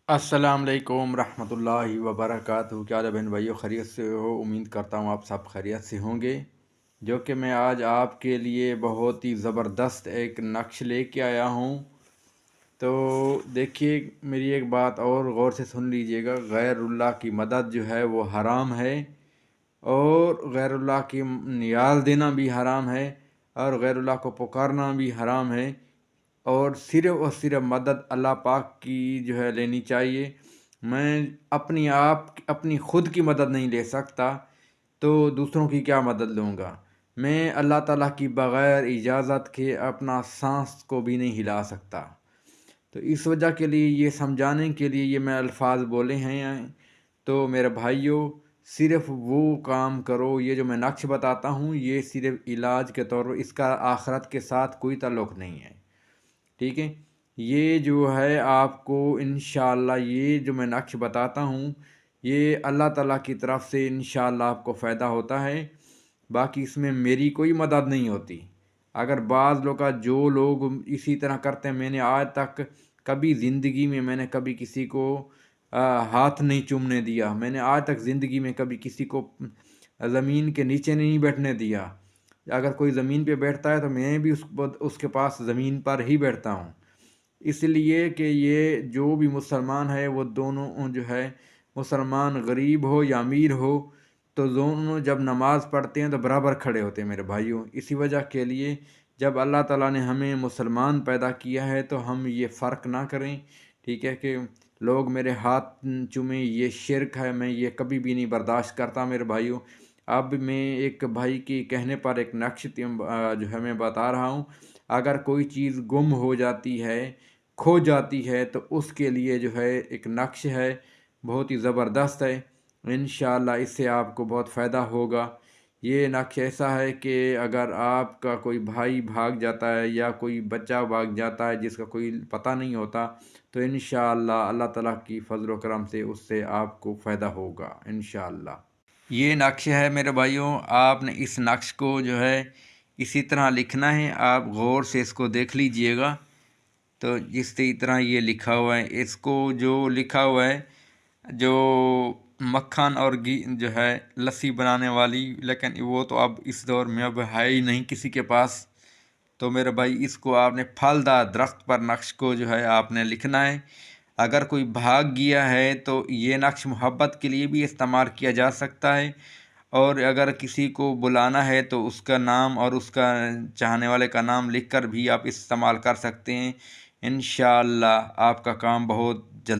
अस्सलाम वालेकुम रहमतुल्लाहि व बरकातहू। क्या हाल बहन भाइयों, खैरियत से हो? उम्मीद करता हूँ आप सब खैरियत से होंगे। जो कि मैं आज आपके लिए बहुत ही ज़बरदस्त एक नक्श लेके आया हूँ। तो देखिए, मेरी एक बात और गौर से सुन लीजिएगा। गैरुल्लाह की मदद जो है वो हराम है, और गैरुल्लाह की नियाज़ देना भी हराम है, और गैरुल्लाह को पुकारना भी हराम है। और सिर्फ़ मदद अल्लाह पाक की जो है लेनी चाहिए। मैं अपनी ख़ुद की मदद नहीं ले सकता, तो दूसरों की क्या मदद लूँगा। मैं अल्लाह ताला की बग़ैर इजाज़त के अपना सांस को भी नहीं हिला सकता। तो इस वजह के लिए, ये समझाने के लिए ये मैं अल्फाज बोले हैं। तो मेरे भाइयों, सिर्फ़ वो काम करो, ये जो मैं नक्श बताता हूँ ये सिर्फ़ इलाज के तौर पर, इसका आखिरत के साथ कोई ताल्लुक़ नहीं है, ठीक है। ये जो है आपको इंशाअल्लाह, ये जो मैं नक्श बताता हूँ ये अल्लाह ताला की तरफ से इंशाअल्लाह आपको फ़ायदा होता है। बाकी इसमें मेरी कोई मदद नहीं होती। अगर बाज़ लोग जो लोग इसी तरह करते हैं, मैंने आज तक कभी ज़िंदगी में मैंने कभी किसी को हाथ नहीं चूमने दिया। मैंने आज तक ज़िंदगी में कभी किसी को ज़मीन के नीचे नहीं बैठने दिया। अगर कोई ज़मीन पे बैठता है तो मैं भी उसके पास ज़मीन पर ही बैठता हूँ। इसलिए कि ये जो भी मुसलमान है वो दोनों जो है, मुसलमान गरीब हो या अमीर हो, तो दोनों जब नमाज़ पढ़ते हैं तो बराबर खड़े होते हैं मेरे भाइयों। इसी वजह के लिए जब अल्लाह ताला ने हमें मुसलमान पैदा किया है तो हम ये फ़र्क ना करें, ठीक है, कि लोग मेरे हाथ चूमें, ये शिरक है। मैं ये कभी भी नहीं बर्दाश्त करता मेरे भाइयों। अब मैं एक भाई के कहने पर एक नक्श जो है मैं बता रहा हूँ। अगर कोई चीज़ गुम हो जाती है, खो जाती है, तो उसके लिए जो है एक नक्श है, बहुत ही ज़बरदस्त है। इंशाअल्लाह इससे आपको बहुत फ़ायदा होगा। ये नक्श ऐसा है कि अगर आपका कोई भाई भाग जाता है या कोई बच्चा भाग जाता है जिसका कोई पता नहीं होता, तो इंशाअल्लाह अल्लाह ताला की फ़ज़ल व करम से उससे आपको फ़ायदा होगा इंशाअल्लाह। ये नक्श है मेरे भाइयों। आपने इस नक्श को जो है इसी तरह लिखना है। आप गौर से इसको देख लीजिएगा। तो जिस तरह ये लिखा हुआ है, इसको जो लिखा हुआ है, जो मक्खन और घी जो है लस्सी बनाने वाली, लेकिन वो तो अब इस दौर में अब है ही नहीं किसी के पास। तो मेरे भाई, इसको आपने फलदार दरख्त पर नक्श को जो है आपने लिखना है। अगर कोई भाग गया है तो ये नक्श मोहब्बत के लिए भी इस्तेमाल किया जा सकता है, और अगर किसी को बुलाना है तो उसका नाम और उसका चाहने वाले का नाम लिखकर भी आप इस्तेमाल कर सकते हैं। इंशाअल्लाह आपका काम बहुत जल्द